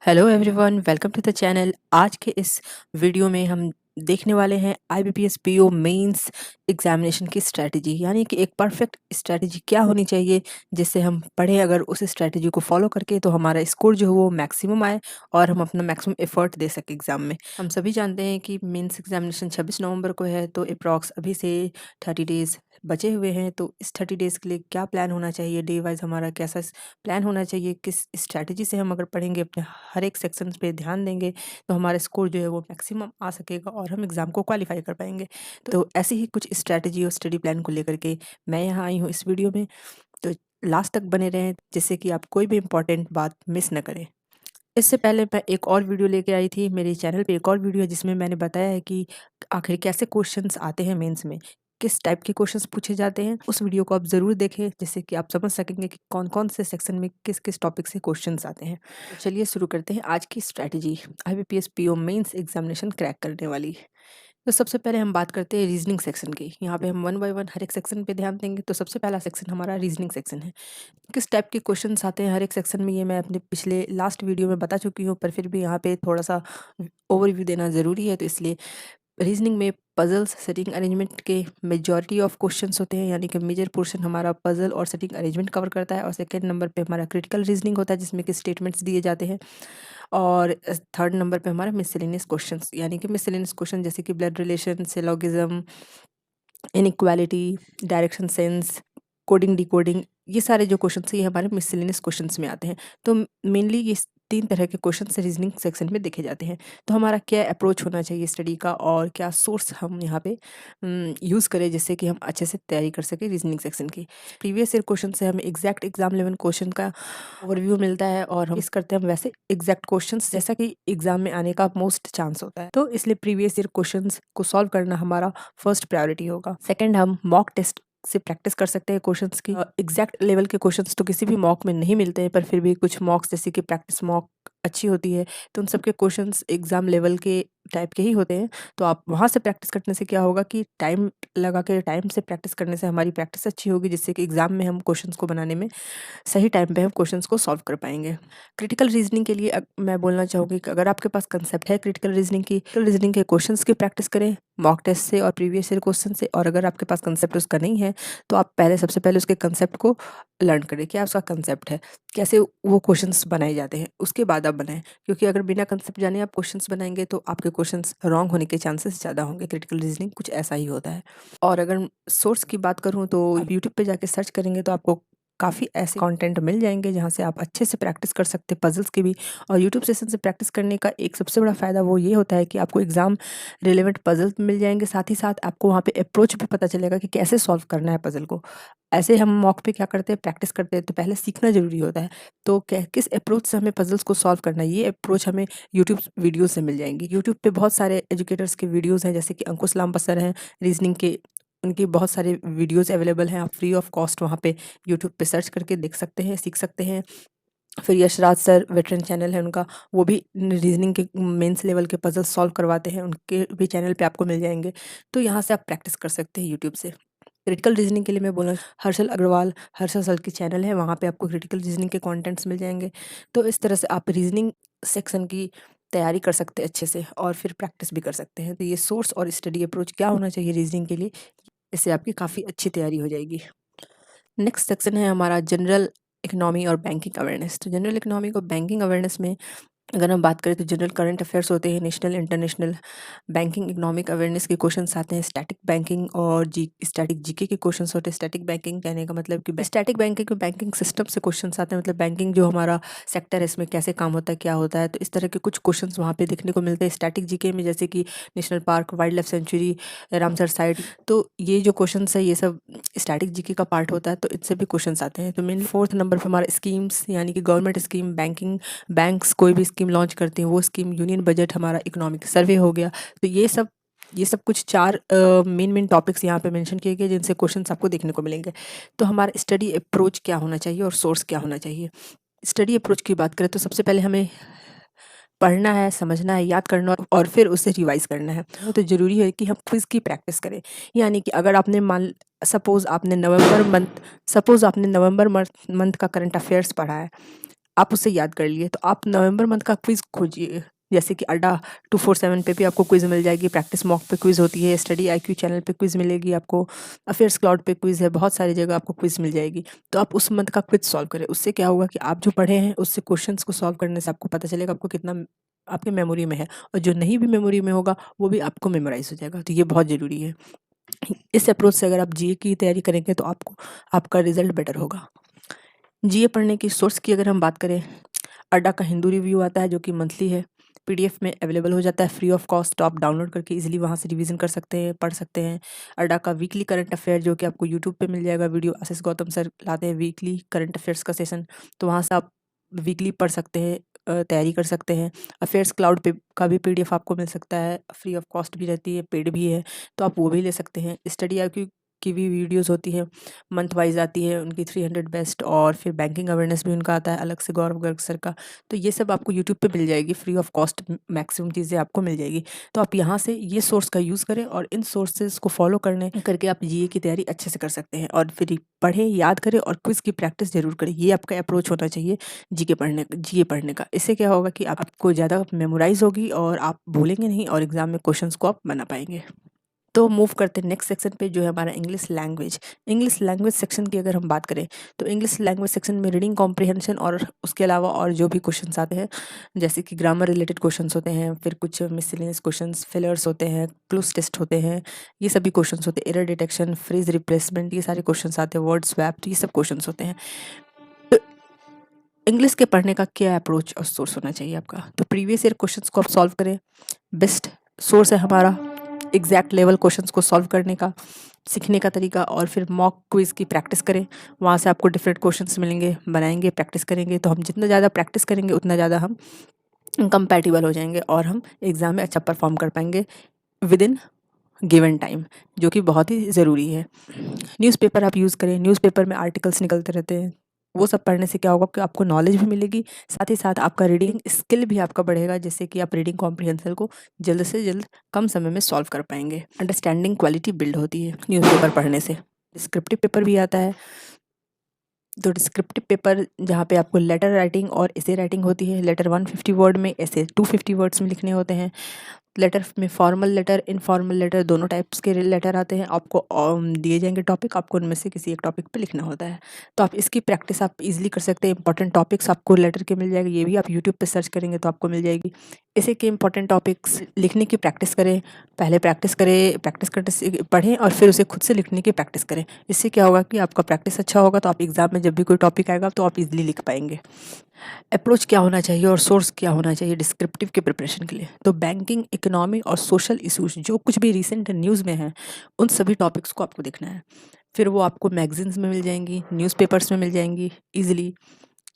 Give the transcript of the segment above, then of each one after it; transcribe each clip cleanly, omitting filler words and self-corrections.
Hello everyone, welcome to the channel. आज के इस वीडियो में हम देखने वाले हैं आईबीपीएस पीओ मेंस एग्जामिनेशन की स्ट्रेटजी, यानी कि एक परफेक्ट स्ट्रेटजी क्या होनी चाहिए जिससे हम पढ़ें अगर उस स्ट्रेटजी को फॉलो करके तो हमारा स्कोर जो है वो मैक्सिमम आए और हम अपना मैक्सिमम एफर्ट दे सकें एग्जाम में। हम सभी जानते हैं कि मेंस एग्जामिनेशन 26 नवंबर को है, तो अप्रॉक्स अभी से 30 डेज बचे हुए हैं। तो इस 30 डेज के लिए क्या प्लान होना चाहिए, डे वाइज हमारा कैसा प्लान होना चाहिए, किस स्ट्रैटेजी से हम अगर पढ़ेंगे, अपने हर एक सेक्शन पे ध्यान देंगे तो हमारा स्कोर जो है वो मैक्सिमम आ सकेगा और हम एग्ज़ाम को क्वालिफाई कर पाएंगे। तो ऐसी ही कुछ स्ट्रैटेजी और स्टडी प्लान को लेकर के मैं यहाँ आई हूँ इस वीडियो में। तो लास्ट तक बने रहें जिससे कि आप कोई भी इंपॉर्टेंट बात मिस न करें। इससे पहले मैं एक और वीडियो लेके आई थी, मेरे चैनल पे एक और वीडियो है जिसमें मैंने बताया है कि आखिर कैसे क्वेश्चंस आते हैं मेंस में, किस टाइप के क्वेश्चंस पूछे जाते हैं। उस वीडियो को आप ज़रूर देखें जिससे कि आप समझ सकेंगे कि कौन-कौन से सेक्शन में किस-किस टॉपिक से क्वेश्चंस आते हैं। तो चलिए शुरू करते हैं आज की strategy IBPS PO mains examination crack करने वाली। तो सबसे पहले हम बात करते हैं रीजनिंग सेक्शन की। यहाँ पे हम वन बाय वन हर एक सेक्शन पे ध्यान देंगे। तो सबसे पहला सेक्शन हमारा रीजनिंग सेक्शन है। किस टाइप के क्वेश्चंस आते हैं हर एक सेक्शन में, ये मैं अपने पिछले लास्ट वीडियो में बता चुकी हूँ, पर फिर भी यहाँ पे थोड़ा सा ओवरव्यू देना ज़रूरी है। तो इसलिए रीजनिंग में पजल्स सेटिंग अरेंजमेंट के मेजॉरिटी ऑफ क्वेश्चंस होते हैं, यानी कि मेजर पोर्शन हमारा पजल और सेटिंग अरेंजमेंट कवर करता है। और सेकंड नंबर पे हमारा क्रिटिकल रीजनिंग होता है जिसमें कि स्टेटमेंट्स दिए जाते हैं। और थर्ड नंबर पे हमारा मिसलेनियस क्वेश्चंस, यानी कि मिसलेनियस क्वेश्चन जैसे कि blood relation, syllogism, inequality, direction sense, coding decoding, ये सारे जो क्वेश्चन हैं ये हमारे मिसलेनियस क्वेश्चंस में आते हैं। तो मेनली ये तीन तरह के क्वेश्चन रीजनिंग सेक्शन में देखे जाते हैं। तो हमारा क्या अप्रोच होना चाहिए स्टडी का और क्या सोर्स हम यहाँ पे यूज़ करें जिससे कि हम अच्छे से तैयारी कर सकें रीजनिंग सेक्शन की। प्रीवियस ईयर क्वेश्चन से हमें एग्जैक्ट एग्जाम लेवल क्वेश्चन का ओवरव्यू मिलता है और हम इस करते हैं हम वैसे एग्जैक्ट क्वेश्चंस जैसा कि एग्जाम में आने का मोस्ट चांस होता है। तो इसलिए प्रीवियस ईयर क्वेश्चंस को सॉल्व करना हमारा फर्स्ट प्रायोरिटी होगा। सेकंड, हम मॉक टेस्ट से प्रैक्टिस कर सकते हैं क्वेश्चंस की। एग्जैक्ट लेवल के क्वेश्चंस तो किसी भी मॉक में नहीं मिलते हैं, पर फिर भी कुछ मॉक्स जैसे कि प्रैक्टिस मॉक अच्छी होती है, तो उन सबके क्वेश्चंस एग्जाम लेवल के टाइप के ही होते हैं। तो आप वहाँ से प्रैक्टिस करने से क्या होगा कि टाइम लगा के टाइम से प्रैक्टिस करने से हमारी प्रैक्टिस अच्छी होगी, जिससे कि एग्जाम में हम क्वेश्चंस को बनाने में सही टाइम पे हम क्वेश्चंस को सॉल्व कर पाएंगे। क्रिटिकल रीजनिंग के लिए मैं बोलना चाहूँगी कि अगर आपके पास कंसेप्ट है क्रिटिकल रीजनिंग के क्वेश्चंस की प्रैक्टिस करें मॉक टेस्ट से और प्रीवियस ईयर क्वेश्चन से। और अगर आपके पास कंसेप्ट उसका नहीं है तो आप सबसे पहले उसके कंसेप्ट को लर्न करें, क्या उसका कंसेप्ट है, कैसे वो क्वेश्चंस बनाए जाते हैं, उसके बाद आप बनाएं। क्योंकि अगर बिना कंसेप्ट जाने आप क्वेश्चंस बनाएंगे तो आपके क्वेश्चंस रॉन्ग होने के चांसेस ज़्यादा होंगे। क्रिटिकल रीजनिंग कुछ ऐसा ही होता है। और अगर सोर्स की बात करूँ तो आप यूट्यूब पे जाके सर्च करेंगे तो आपको काफ़ी ऐसे कंटेंट मिल जाएंगे जहाँ से आप अच्छे से प्रैक्टिस कर सकते हैं पजल्स की भी। और यूट्यूब सेशन से प्रैक्टिस करने का एक सबसे बड़ा फ़ायदा वो ये होता है कि आपको एग्ज़ाम रिलेवेंट पजल्स मिल जाएंगे, साथ ही साथ आपको वहाँ पे अप्रोच भी पता चलेगा कि कैसे सॉल्व करना है पजल को। ऐसे हम मॉक पे क्या करते हैं, प्रैक्टिस करते हैं, तो पहले सीखना ज़रूरी होता है। तो किस अप्रोच से हमें पजल्स को सॉल्व करना है, ये अप्रोच हमें यूट्यूब वीडियो से मिल जाएंगी। यूट्यूब पे बहुत सारे एजुकेटर्स के वीडियोज़ हैं, जैसे कि अंकुश लांबा सर हैं रीजनिंग के, उनकी बहुत सारे वीडियोज़ अवेलेबल हैं। आप फ्री ऑफ कॉस्ट वहाँ पे यूट्यूब पे सर्च करके देख सकते हैं, सीख सकते हैं। फिर यशराज सर वेटरन चैनल है उनका, वो भी रीजनिंग के मेंस लेवल के पजल सॉल्व करवाते हैं, उनके भी चैनल पे आपको मिल जाएंगे। तो यहाँ से आप प्रैक्टिस कर सकते हैं यूट्यूब से। क्रिटिकल रीजनिंग के लिए मैं बोला हर्षल अग्रवाल, हर्षल सर की चैनल है, वहाँ पे आपको क्रिटिकल रीजनिंग के कंटेंट्स मिल जाएंगे। तो इस तरह से आप रीजनिंग सेक्शन की तैयारी कर सकते हैं अच्छे से और फिर प्रैक्टिस भी कर सकते हैं। तो ये सोर्स और स्टडी अप्रोच क्या होना चाहिए रीजनिंग के लिए, इससे आपकी काफ़ी अच्छी तैयारी हो जाएगी। नेक्स्ट सेक्शन है हमारा जनरल इकोनॉमी और बैंकिंग अवेयरनेस। तो जनरल इकोनॉमी और बैंकिंग अवेयरनेस में अगर हम बात करें तो जनरल करंट अफेयर्स होते हैं, national international banking economic awareness के क्वेश्चंस आते हैं, स्टैटिक बैंकिंग और स्टैटिक जीके के क्वेश्चंस होते हैं। स्टैटिक बैंकिंग कहने का मतलब कि स्टैटिक बैंकिंग में बैंकिंग सिस्टम से क्वेश्चंस आते हैं, मतलब बैंकिंग जो हमारा सेक्टर है इसमें कैसे काम होता है, क्या होता है। तो इस तरह के कुछ क्वेश्चंस वहाँ पे देखने को मिलते हैं स्टैटिक जीके में, जैसे कि national park, wild life sanctuary, Ramsar site. तो ये जो क्वेश्चन है ये सब स्टैटिक जीके का पार्ट होता है, तो इससे भी क्वेश्चन आते हैं। तो मेनली फोर्थ नंबर पर हमारा स्कीम्स, यानी कि गवर्नमेंट स्कीम, बैंक्स कोई भी स्कीम लॉन्च करते हैं वो स्कीम, यूनियन बजट, हमारा इकोनॉमिक सर्वे हो गया। तो ये सब कुछ चार मेन टॉपिक्स यहाँ पे मेंशन किए गए जिनसे क्वेश्चंस आपको देखने को मिलेंगे। तो हमारा स्टडी अप्रोच क्या होना चाहिए और सोर्स क्या होना चाहिए। स्टडी अप्रोच की बात करें तो सबसे पहले हमें पढ़ना है, समझना है, याद करना और फिर उसे रिवाइज करना है। तो ज़रूरी है कि हम क्विज़ की प्रैक्टिस करें, यानी कि अगर आपने सपोज़ आपने नवंबर मंथ का करंट अफेयर्स पढ़ा है, आप उससे याद कर लिए। तो आप नवंबर मंथ का क्विज़ खोजिए, जैसे कि अड्डा 247 पे भी आपको क्विज़ मिल जाएगी, प्रैक्टिस मॉक पे क्विज़ होती है, स्टडी आईक्यू चैनल पे क्विज़ मिलेगी आपको, अफेयर्स क्लाउड पे क्विज़ है, बहुत सारी जगह आपको क्विज़ मिल जाएगी। तो आप उस मंथ का क्विज़ सॉल्व करें, उससे क्या होगा कि आप जो पढ़े हैं उससे क्वेश्चंस को सॉल्व करने से आपको पता चलेगा आपको कितना आपके मेमोरी में है, और जो नहीं भी मेमोरी में होगा वो भी आपको मेमोराइज़ हो जाएगा। तो ये बहुत ज़रूरी है। इस अप्रोच से अगर आप जीए की तैयारी करेंगे तो आपको आपका रिजल्ट बेटर होगा। जीए पढ़ने की सोर्स की अगर हम बात करें, अड्डा का हिंदू रिव्यू आता है जो कि मंथली है, पीडीएफ में अवेलेबल हो जाता है फ्री ऑफ कॉस्ट। तो आप डाउनलोड करके इजीली वहाँ से रिवीजन कर सकते हैं, पढ़ सकते हैं। अड्डा का वीकली करंट अफेयर जो कि आपको यूट्यूब पे मिल जाएगा, वीडियो आशीष गौतम सर लाते हैं वीकली करंट अफेयर्स का सेशन, तो वहाँ से आप वीकली पढ़ सकते हैं, तैयारी कर सकते हैं। अफेयर्स क्लाउड पे का भी पीडीएफ आपको मिल सकता है, फ्री ऑफ कॉस्ट भी रहती है, पेड भी है, तो आप वो भी ले सकते हैं। स्टडी आईक्यू की भी वीडियोस होती है, मंथ वाइज आती है उनकी 300 बेस्ट, और फिर बैंकिंग अवेयरनेस भी उनका आता है अलग से, गौरव गर्ग सर का। तो ये सब आपको यूट्यूब पे मिल जाएगी फ्री ऑफ कॉस्ट, मैक्सिमम चीज़ें आपको मिल जाएगी। तो आप यहाँ से ये सोर्स का यूज़ करें और इन सोर्सेज को फॉलो करने करके आप जीए की तैयारी अच्छे से कर सकते हैं, और फिर पढ़ें, याद करें और क्विज की प्रैक्टिस जरूर करें। ये आपका अप्रोच होना चाहिए जीए पढ़ने का। इससे क्या होगा कि आपको ज़्यादा मेमोराइज होगी और आप भूलेंगे नहीं, और एग्जाम में क्वेश्चन को आप बना पाएंगे। तो मूव करते हैं नेक्स्ट सेक्शन पे, जो है हमारा English language. English language section की अगर हम बात करें तो इंग्लिश लैंग्वेज सेक्शन में रीडिंग कॉम्प्रिहेंशन और उसके अलावा और जो भी क्वेश्चंस आते हैं, जैसे कि ग्रामर रिलेटेड क्वेश्चंस होते हैं, फिर कुछ मिसलेनियस क्वेश्चंस, फिलर्स होते हैं, क्लूज टेस्ट होते हैं, ये सभी क्वेश्चंस होते हैं, एरर डिटेक्शन, फ्रेज रिप्लेसमेंट, ये सारे क्वेश्चंस आते हैं, वर्ड स्वैप, तो ये सब क्वेश्चंस होते हैं। तो इंग्लिश के पढ़ने का क्या अप्रोच और सोर्स होना चाहिए आपका? तो प्रीवियस ईयर क्वेश्चंस को आप सॉल्व करें, बेस्ट सोर्स है हमारा एग्जैक्ट लेवल क्वेश्चंस को सॉल्व करने का, सीखने का तरीका। और फिर मॉक क्विज की प्रैक्टिस करें, वहाँ से आपको डिफरेंट क्वेश्चंस मिलेंगे, बनाएंगे, प्रैक्टिस करेंगे। तो हम जितना ज़्यादा प्रैक्टिस करेंगे उतना ज़्यादा हम कंपैटिबल हो जाएंगे और हम एग्ज़ाम में अच्छा परफॉर्म कर पाएंगे विद इन गिवन टाइम, जो कि बहुत ही ज़रूरी है। न्यूज़पेपर आप यूज़ करें, न्यूज़पेपर में आर्टिकल्स निकलते रहते हैं, वो सब पढ़ने से क्या होगा कि आपको नॉलेज भी मिलेगी, साथ ही साथ आपका रीडिंग स्किल भी आपका बढ़ेगा, जिससे कि आप रीडिंग कॉम्प्रिहेंशन को जल्द से जल्द कम समय में सॉल्व कर पाएंगे। अंडरस्टैंडिंग क्वालिटी बिल्ड होती है न्यूज़पेपर पढ़ने से। डिस्क्रिप्टिव पेपर भी आता है, तो डिस्क्रिप्टिव पेपर जहाँ पे आपको लेटर राइटिंग और एसे राइटिंग होती है। लेटर 150 वर्ड में, एसे 250 वर्ड्स में लिखने होते हैं। लेटर में फॉर्मल लेटर, इनफॉर्मल लेटर, दोनों टाइप्स के लेटर आते हैं। आपको दिए जाएंगे टॉपिक, आपको उनमें से किसी एक टॉपिक पे लिखना होता है। तो आप इसकी प्रैक्टिस आप इजीली कर सकते हैं। इंपॉर्टेंट टॉपिक्स आपको लेटर के मिल जाएंगे, ये भी आप यूट्यूब पे सर्च करेंगे तो आपको मिल जाएगी। इसे के इंपॉर्टेंट टॉपिक्स लिखने की प्रैक्टिस करें, पहले प्रैक्टिस करें, प्रैक्टिस करने से पढ़ें और फिर उसे खुद से लिखने की प्रैक्टिस करें। इससे क्या होगा कि आपका प्रैक्टिस अच्छा होगा, तो आप एग्जाम में जब भी कोई टॉपिक आएगा तो आप इजीली लिख पाएंगे। अप्रोच क्या होना चाहिए और सोर्स क्या होना चाहिए डिस्क्रिप्टिव के प्रिपरेशन के लिए? तो बैंकिंग, इकोनॉमी और सोशल इश्यूज जो कुछ भी रिसेंट न्यूज़ में है, उन सभी टॉपिक्स को आपको देखना है। फिर वो आपको मैगजीन्स में मिल जाएंगी, न्यूज़पेपर्स में मिल जाएंगी, इजीली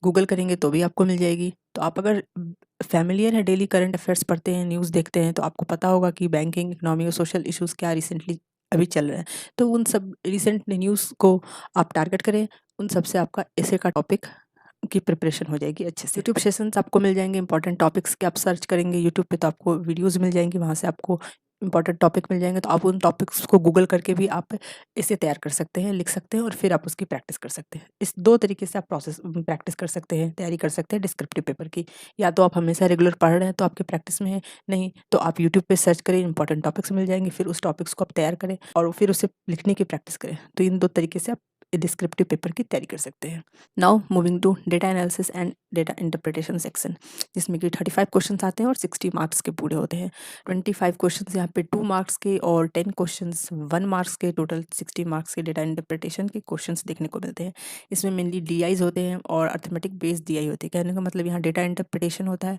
गूगल करेंगे तो भी आपको मिल जाएगी। तो आप अगर फैमिलियर है, डेली करंट अफेयर्स पढ़ते हैं, न्यूज़ देखते हैं, तो आपको पता होगा कि बैंकिंग, इकोनॉमी और सोशल इश्यूज क्या रिसेंटली अभी चल रहे हैं। तो उन सब रिसेंट न्यूज़ को आप टारगेट करें, उन सब से आपका ऐसे का टॉपिक की प्रिपरेशन हो जाएगी अच्छे से। यूट्यूब सेशंस आपको मिल जाएंगे, इंपॉर्टेंट टॉपिक्स के आप सर्च करेंगे यूट्यूब पे तो आपको वीडियोस मिल जाएंगी, वहाँ से आपको इंपॉर्टेंट टॉपिक मिल जाएंगे। तो आप उन टॉपिक्स को गूगल करके भी आप इसे तैयार कर सकते हैं, लिख सकते हैं और फिर आप उसकी प्रैक्टिस कर सकते हैं। इस दो तरीके से आप प्रैक्टिस कर सकते हैं, तैयारी कर सकते हैं डिस्क्रिप्टिव पेपर की। या तो आप हमेशा रेगुलर पढ़ रहे हैं तो आपके प्रैक्टिस में है, नहीं तो आप यूट्यूब पे सर्च करें, इंपॉर्टेंट टॉपिक्स मिल जाएंगे, फिर उस टॉपिक्स को आप तैयार करें और फिर उसे लिखने की प्रैक्टिस करें। तो इन दो तरीके से आप डिस्क्रिप्टिव पेपर की तैयारी कर सकते हैं। Now moving to data analysis and data interpretation section, जिसमें कि 35 क्वेश्चंस आते हैं और 60 मार्क्स के पूरे होते हैं। 25 क्वेश्चंस यहाँ पे 2 मार्क्स के और 10 क्वेश्चंस 1 मार्क्स के, टोटल 60 मार्क्स के डेटा इंटरप्रिटेशन के क्वेश्चंस देखने को मिलते हैं। इसमें मेनली डीआईज होते हैं और अर्थमेटिक बेस्ड डीआई होते हैं। कहने का मतलब यहाँ डेटा इंटरप्रिटेशन होता है,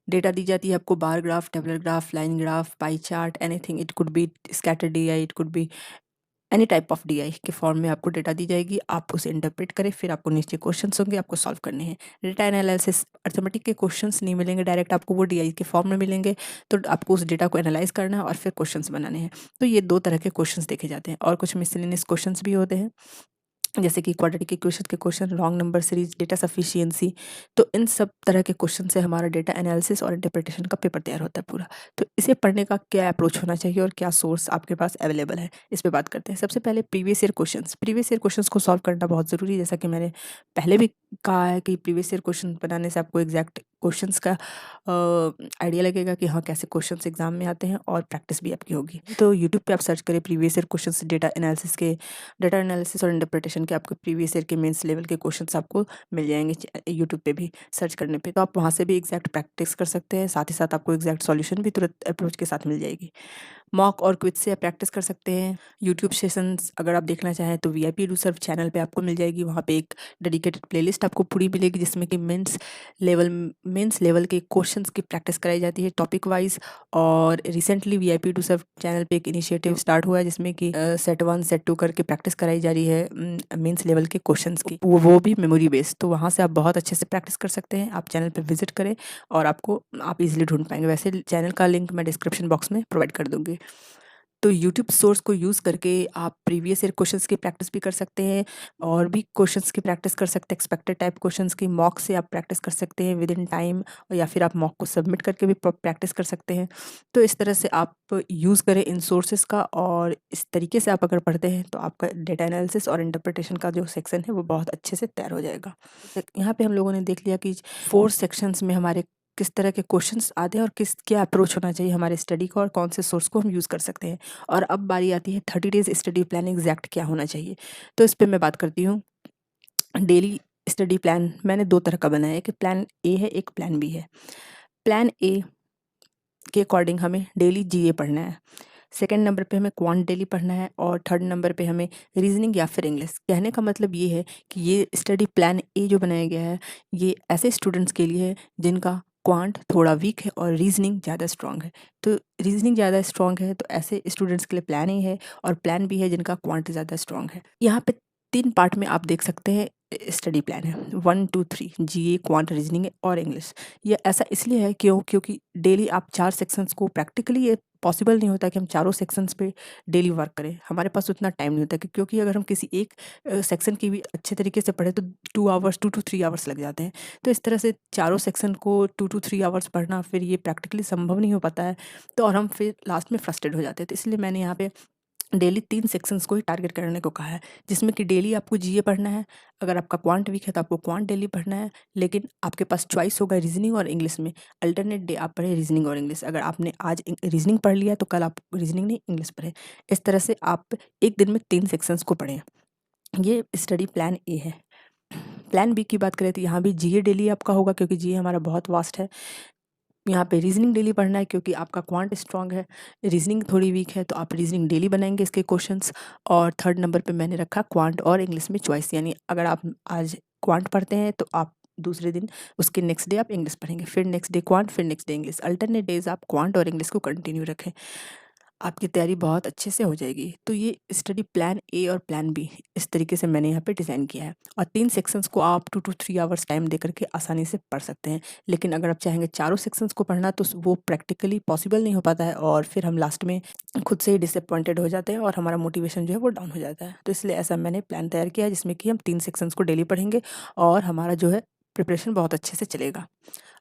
डेटा दी जाती है आपको, bar graph, tabular graph, line graph, pie chart, anything, it could be scatter DI, it could be any type of DI के फॉर्म में आपको डेटा दी जाएगी, आप उसे इंटरप्रेट करें, फिर आपको नीचे क्वेश्चंस होंगे, आपको सॉल्व करने हैं। डेटा एनालिसिस, अर्थमेटिक के क्वेश्चंस नहीं मिलेंगे डायरेक्ट आपको, वो डीआई के फॉर्म में मिलेंगे, तो आपको उस डेटा को एनालाइज करना है और फिर क्वेश्चंस बनाने हैं। तो ये दो तरह के क्वेश्चंस देखे जाते हैं और कुछ मिसलेनियस क्वेश्चंस भी होते हैं। जैसे कि क्वाड्रेटिक इक्वेशन के question, wrong number series, data sufficiency. तो इन सब तरह के क्वेश्चन से हमारा डेटा एनालिसिस और इंटरप्रिटेशन का पेपर तैयार होता है पूरा। तो इसे पढ़ने का क्या अप्रोच होना चाहिए और क्या सोर्स आपके पास अवेलेबल है, इस पे बात करते हैं। सबसे पहले प्रीवियस ईयर क्वेश्चंस को सॉल्व करना बहुत ज़रूरी है। जैसा कि मैंने पहले भी कहा है कि प्रीवियस ईयर क्वेश्चन बनाने से आपको एग्जैक्ट क्वेश्चंस का आइडिया लगेगा कि हाँ, कैसे क्वेश्चंस एग्जाम में आते हैं, और प्रैक्टिस भी आपकी होगी। तो यूट्यूब पे आप सर्च करें previous year questions, data analysis और इंटरप्रिटेशन के आपको प्रीवियस ईयर के मेंस लेवल के क्वेश्चंस आपको मिल जाएंगे यूट्यूब पे भी सर्च करने पे। तो आप वहाँ से भी एग्जैक्ट प्रैक्टिस कर सकते हैं, साथ ही साथ आपको एग्जैक्ट सॉल्यूशन भी तुरंत अप्रोच के साथ मिल जाएगी। मॉक और क्विज से आप प्रैक्टिस कर सकते हैं। यूट्यूब सेशंस अगर आप देखना चाहें तो वीआईपी एडुसर्व चैनल पे आपको मिल जाएगी। वहाँ पे एक डेडिकेटेड प्लेलिस्ट आपको पूरी मिलेगी, जिसमें कि मेंस लेवल के क्वेश्चंस की प्रैक्टिस कराई जाती है टॉपिक वाइज। और रिसेंटली वीआईपी एडुसर्व चैनल पे एक इनिशिएटिव स्टार्ट हुआ है, जिसमें कि सेट 1 सेट 2 करके प्रैक्टिस कराई जा रही है मेंस लेवल के क्वेश्चंस की, वो भी मेमोरी बेस्ड। तो वहाँ से आप बहुत अच्छे से प्रैक्टिस कर सकते हैं। आप चैनल पर विजिट करें और आप इजीली ढूंढ पाएंगे। वैसे चैनल का लिंक मैं डिस्क्रिप्शन बॉक्स में प्रोवाइड कर दूंगी। तो यूट्यूब सोर्स को यूज़ करके आप प्रीवियस ईयर क्वेश्चंस की प्रैक्टिस भी कर सकते हैं, और भी क्वेश्चंस की प्रैक्टिस कर सकते हैं। एक्सपेक्टेड टाइप क्वेश्चंस की मॉक से आप प्रैक्टिस कर सकते हैं विद इन टाइम, या फिर आप मॉक को सबमिट करके भी प्रैक्टिस कर सकते हैं। तो इस तरह से आप यूज़ करें इन सोर्सेज का, और इस तरीके से आप अगर पढ़ते हैं तो आपका डेटा एनालिसिस और इंटरप्रिटेशन का जो सेक्शन है वो बहुत अच्छे से तैयार हो जाएगा। यहाँ पे हम लोगों ने देख लिया कि 4 सेक्शंस में हमारे किस तरह के क्वेश्चंस आते हैं, और क्या अप्रोच होना चाहिए हमारे स्टडी का, और कौन से सोर्स को हम यूज़ कर सकते हैं। और अब बारी आती है 30 डेज स्टडी प्लान एग्जैक्ट क्या होना चाहिए। तो इस पे मैं बात करती हूँ। डेली स्टडी प्लान मैंने 2 तरह का बनाया है, एक प्लान ए है, एक प्लान बी है। प्लान ए के अकॉर्डिंग हमें डेली जीए पढ़ना है, सेकंड नंबर पे हमें क्वांट डेली पढ़ना है, और थर्ड नंबर पे हमें रीजनिंग या फिर इंग्लिश। कहने का मतलब ये है कि ये स्टडी प्लान ए जो बनाया गया है, ये ऐसे स्टूडेंट्स के लिए है जिनका क्वांट थोड़ा वीक है और रीजनिंग ज़्यादा स्ट्रांग है। तो रीजनिंग ज़्यादा स्ट्रांग है तो ऐसे स्टूडेंट्स के लिए प्लान ए है, और प्लान बी है जिनका क्वांट ज़्यादा स्ट्रांग है। यहाँ पे 3 पार्ट में आप देख सकते हैं स्टडी प्लान है, 1 2 3 जीए, क्वांट, रीजनिंग और इंग्लिश। ये ऐसा इसलिए है क्योंकि डेली आप 4 सेक्शंस को प्रैक्टिकली ये पॉसिबल नहीं होता कि हम चारों सेक्शंस पे डेली वर्क करें। हमारे पास उतना टाइम नहीं होता क्योंकि अगर हम किसी एक सेक्शन की भी अच्छे तरीके से पढ़े तो 2 टू 3 आवर्स लग जाते हैं। तो इस तरह से चारों सेक्शन को 2 टू 3 आवर्स पढ़ना फिर ये प्रैक्टिकली संभव नहीं हो पाता है। तो और हम फिर लास्ट में फ्रस्ट्रेट हो जाते हैं। तो इसलिए मैंने यहाँ पे डेली 3 सेक्शंस को ही टारगेट करने को कहा है, जिसमें कि डेली आपको जीए पढ़ना है। अगर आपका क्वांट वीक है तो आपको क्वांट डेली पढ़ना है, लेकिन आपके पास चॉइस होगा रीजनिंग और इंग्लिश में। अल्टरनेट डे आप पढ़े रीजनिंग और इंग्लिश। अगर आपने आज रीजनिंग पढ़ लिया तो कल आप रीजनिंग नहीं इंग्लिश पढ़े। इस तरह से आप एक दिन में 3 सेक्शंस को पढ़ें। ये स्टडी प्लान ए है। प्लान बी की बात करें तो यहाँ भी जीए डेली आपका होगा, क्योंकि जीए हमारा बहुत वास्ट है। यहाँ पे रीजनिंग डेली पढ़ना है क्योंकि आपका क्वांट स्ट्रांग है, रीजनिंग थोड़ी वीक है, तो आप रीजनिंग डेली बनाएंगे इसके क्वेश्चंस। और थर्ड नंबर पे मैंने रखा क्वांट और इंग्लिश में चॉइस, यानी अगर आप आज क्वांट पढ़ते हैं तो आप दूसरे दिन उसके नेक्स्ट डे आप इंग्लिश पढ़ेंगे, फिर नेक्स्ट डे क्वांट, फिर next day English. Alternate days आप क्वांट और इंग्लिश को कंटिन्यू रखें, आपकी तैयारी बहुत अच्छे से हो जाएगी। तो ये स्टडी प्लान ए और प्लान बी इस तरीके से मैंने यहाँ पे डिज़ाइन किया है, और 3 सेक्शंस को आप 2 टू 3 आवर्स टाइम दे करके आसानी से पढ़ सकते हैं। लेकिन अगर आप चाहेंगे चारों सेक्शंस को पढ़ना तो वो प्रैक्टिकली पॉसिबल नहीं हो पाता है, और फिर हम लास्ट में खुद से ही डिसअपॉइंटेड हो जाते हैं और हमारा मोटिवेशन जो है वो डाउन हो जाता है। तो इसलिए ऐसा मैंने प्लान तैयार किया है, जिसमें कि हम 3 सेक्शंस को डेली पढ़ेंगे और हमारा जो है प्रिपरेशन बहुत अच्छे से चलेगा।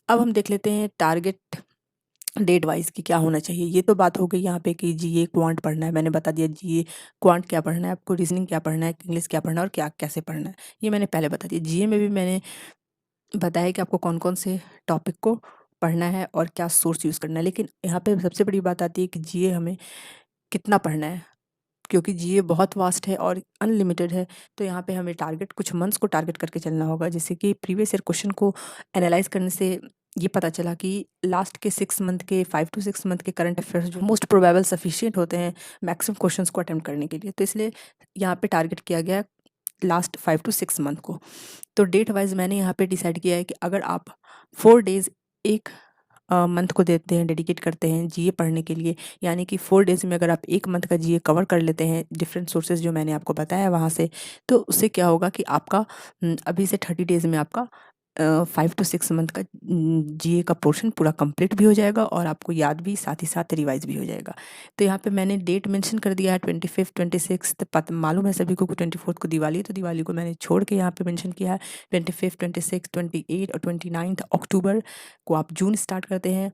अब हम देख लेते हैं टारगेट डेट वाइज कि क्या होना चाहिए। ये तो बात हो गई यहाँ पे कि जीए क्वांट पढ़ना है, मैंने बता दिया जीए क्वांट क्या पढ़ना है आपको, रीजनिंग क्या पढ़ना है, इंग्लिश क्या पढ़ना है, और क्या कैसे पढ़ना है, ये मैंने पहले बता दिया। जीए में भी मैंने बताया कि आपको कौन कौन से टॉपिक को पढ़ना है और क्या सोर्स यूज़ करना है। लेकिन यहाँ पे सबसे बड़ी बात आती है कि जीए हमें कितना पढ़ना है, क्योंकि जीए बहुत वास्ट है और अनलिमिटेड है। तो यहाँ पे हमें कुछ मंथ्स को टारगेट करके चलना होगा। जैसे कि प्रीवियस ईयर क्वेश्चन को एनालाइज करने से ये पता चला कि लास्ट के 6 मंथ के 5 टू 6 मंथ के करंट अफेयर्स जो मोस्ट प्रोबेबल सफिशिएंट होते हैं मैक्सिमम क्वेश्चंस को अटेम्प्ट करने के लिए। तो इसलिए यहाँ पे टारगेट किया गया लास्ट 5 टू 6 मंथ को। तो डेट वाइज मैंने यहाँ पे डिसाइड किया है कि अगर आप 4 डेज एक मंथ को देते हैं, डेडिकेट करते हैं जीए पढ़ने के लिए, यानी कि 4 डेज़ में अगर आप 1 मंथ का जीए कवर कर लेते हैं डिफरेंट सोर्सेज जो मैंने आपको बताया वहाँ से, तो उससे क्या होगा कि आपका अभी से 30 डेज़ में आपका 5 to 6 मंथ का जीए का पोर्शन पूरा कंप्लीट भी हो जाएगा और आपको याद भी साथ ही साथ रिवाइज भी हो जाएगा। तो यहाँ पे मैंने डेट मेंशन कर दिया है 25, 26। पता मालूम है सभी को कि 24 को दिवाली है, तो दिवाली को मैंने छोड़ के यहाँ पे मेंशन किया है। 25, 26, 28 और 29 अक्टूबर को आप जून स्टार्ट करते हैं,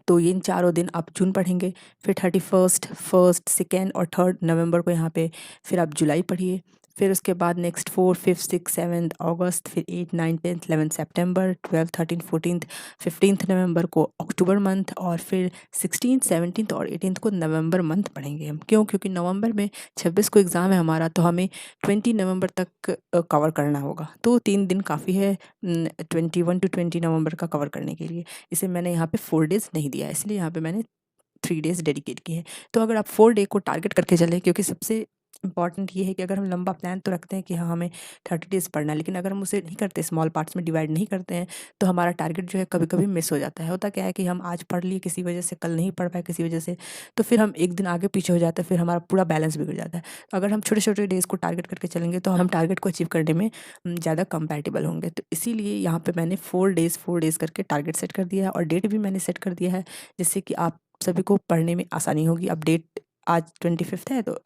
तो इन चारों दिन आप जून पढ़ेंगे। फिर 31, 1, 2 और 3 नवंबर को यहाँ पे फिर आप जुलाई पढ़िए। फिर उसके बाद नेक्स्ट 4, 5, 6, 7 अगस्त, फिर 8, 9, 10, 11 सितंबर, 12, 13, 14, 15 नवंबर को अक्टूबर मंथ, और फिर 16, 17 और 18 को नवंबर मंथ पढ़ेंगे हम। क्यों? क्योंकि नवंबर में 26 को एग्ज़ाम है हमारा, तो हमें 20 नवंबर तक कवर करना होगा। तो 3 दिन काफ़ी है 21 to 20 नवंबर का कवर करने के लिए। इसे मैंने यहाँ पे 4 डेज़ नहीं दिया है, इसलिए यहाँ पे मैंने 3 डेज़ डेडिकेट किए हैं। तो अगर आप 4 डे को टारगेट करके चलें, क्योंकि सबसे इम्पॉर्टेंट ये है कि अगर हम लंबा प्लान तो रखते हैं कि हाँ हमें 30 डेज़ पढ़ना है, लेकिन अगर हम उसे नहीं करते, स्मॉल पार्ट्स में डिवाइड नहीं करते हैं, तो हमारा टारगेट जो है कभी-कभी मिस हो जाता है। होता क्या है कि हम आज पढ़ लिए किसी वजह से, कल नहीं पढ़ पाए किसी वजह से, तो फिर हम एक दिन आगे पीछे हो जाते हैं, फिर हमारा पूरा बैलेंस बिगड़ जाता है। तो अगर हम छोटे-छोटे डेज़ को टारगेट करके चलेंगे, तो हम टारगेट को अचीव करने में ज़्यादा कंपैटिबल होंगे। तो इसीलिए यहाँ पे मैंने 4 डेज़ करके टारगेट सेट कर दिया है, और डेट भी मैंने सेट कर दिया है, जिससे कि आप सभी को पढ़ने में आसानी होगी। अब डेट आज 25 है, तो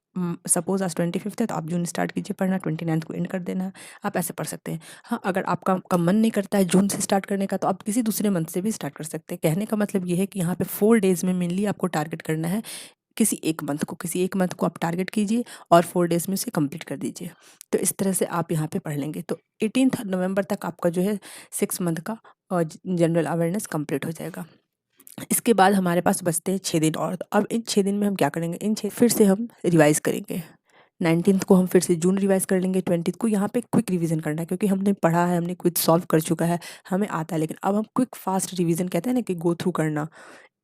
सपोज़ आज 25 है, तो आप जून स्टार्ट कीजिए पढ़ना, 29 को एंड कर देना। आप ऐसे पढ़ सकते हैं। हाँ, अगर आपका मन नहीं करता है जून से स्टार्ट करने का, तो आप किसी दूसरे मंथ से भी स्टार्ट कर सकते हैं। कहने का मतलब ये है कि यहाँ पे 4 डेज़ में मेनली आपको टारगेट करना है किसी एक मंथ को आप टारगेट कीजिए और 4 डेज़ में उसे कंप्लीट कर दीजिए। तो इस तरह से आप यहाँ पे पढ़ लेंगे। तो 18 नवंबर तक आपका जो है 6 मंथ का जनरल अवेयरनेस कंप्लीट हो जाएगा। इसके बाद हमारे पास बचते हैं 6 दिन और। तो अब इन 6 दिन में हम क्या करेंगे, इन 6 फिर से हम रिवाइज़ करेंगे। 19th को हम फिर से जून रिवाइज़ कर लेंगे। 20th को यहाँ पे क्विक रिवीजन करना है, क्योंकि हमने पढ़ा है, हमने क्विज़ सॉल्व कर चुका है, हमें आता है। लेकिन अब हम क्विक फास्ट रिवीजन कहते हैं ना, कि गो थ्रू करना,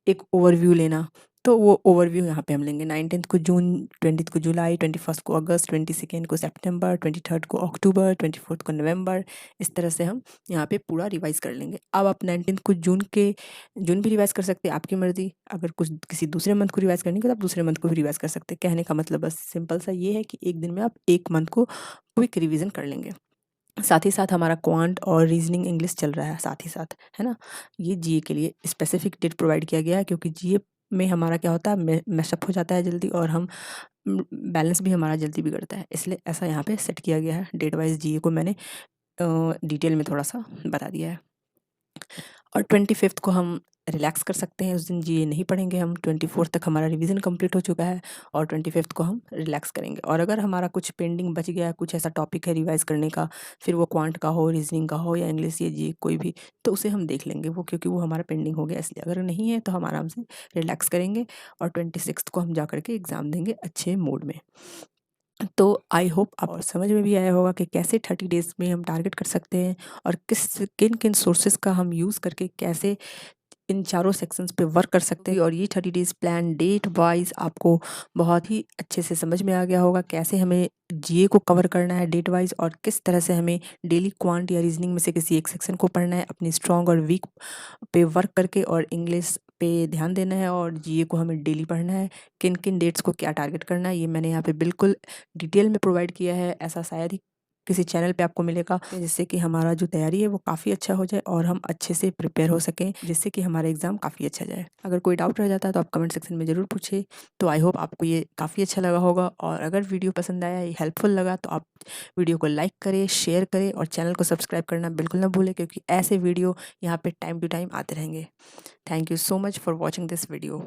एक ओवरव्यू लेना, तो वो ओवरव्यू यहाँ पे हम लेंगे। 19th को जून, 20th को जुलाई, 21st को अगस्त, 22nd को सितंबर, 23rd को अक्टूबर, 24th को नवंबर। इस तरह से हम यहाँ पे पूरा रिवाइज़ कर लेंगे। अब आप 19th को जून भी रिवाइज़ कर सकते हैं, आपकी मर्ज़ी। अगर कुछ किसी दूसरे मंथ को रिवाइज़ करनी है, तो आप दूसरे मंथ को भी रिवाइज़ कर सकते हैं। कहने का मतलब बस सिंपल सा ये है कि एक दिन में आप एक मंथ को क्विक रिवीजन कर लेंगे। साथ ही साथ हमारा क्वांट और रीजनिंग इंग्लिश चल रहा है साथ ही साथ, है ना? ये जीए के लिए स्पेसिफिक डेट प्रोवाइड किया गया है, क्योंकि जीए में हमारा क्या होता है, मैशअप हो जाता है जल्दी, और हम बैलेंस भी हमारा जल्दी बिगड़ता है। इसलिए ऐसा यहाँ पे सेट किया गया है। डेट वाइज जीए को मैंने डिटेल में थोड़ा सा बता दिया है। और 25th को हम रिलैक्स कर सकते हैं, उस दिन जीए नहीं पढ़ेंगे हम। 24 तक हमारा रिवीजन कंप्लीट हो चुका है, और 25th को हम रिलैक्स करेंगे। और अगर हमारा कुछ पेंडिंग बच गया है, कुछ ऐसा टॉपिक है रिवाइज़ करने का, फिर वो क्वांट का हो, रीजनिंग का हो, या इंग्लिश या जीए कोई भी, तो उसे हम देख लेंगे वो, क्योंकि वो हमारा पेंडिंग हो गया। इसलिए अगर नहीं है तो हम आराम से रिलैक्स करेंगे, और 26th को हम जा कर के एग्ज़ाम देंगे अच्छे मूड में। तो आई होप आप समझ में भी आया होगा कि कैसे 30 डेज़ में हम टारगेट कर सकते हैं, और किन सोर्सेज़ का हम यूज़ करके कैसे इन चारों सेक्शंस पे वर्क कर सकते हैं। और ये 30 डेज़ प्लान डेट वाइज़ आपको बहुत ही अच्छे से समझ में आ गया होगा, कैसे हमें जीए को कवर करना है डेट वाइज़, और किस तरह से हमें डेली क्वांट या रीजनिंग में से किसी एक सेक्शन को पढ़ना है, अपनी स्ट्रॉन्ग और वीक पे वर्क करके, और इंग्लिश पे ध्यान देना है, और जीए को हमें डेली पढ़ना है। किन-किन डेट्स को क्या टारगेट करना है, ये मैंने यहाँ पे बिल्कुल डिटेल में प्रोवाइड किया है। ऐसा शायद ही किसी चैनल पे आपको मिलेगा, जिससे कि हमारा जो तैयारी है वो काफ़ी अच्छा हो जाए, और हम अच्छे से प्रिपेयर हो सकें, जिससे कि हमारा एग्ज़ाम काफ़ी अच्छा जाए। अगर कोई डाउट रह जाता है तो आप कमेंट सेक्शन में ज़रूर पूछिए। तो आई होप आपको ये काफ़ी अच्छा लगा होगा, और अगर वीडियो पसंद आया, ये हेल्पफुल लगा, तो आप वीडियो को लाइक करें, शेयर करें, और चैनल को सब्सक्राइब करना बिल्कुल ना भूलें, क्योंकि ऐसे वीडियो यहाँ पे टाइम टू टाइम आते रहेंगे। Thank you so much for watching this video.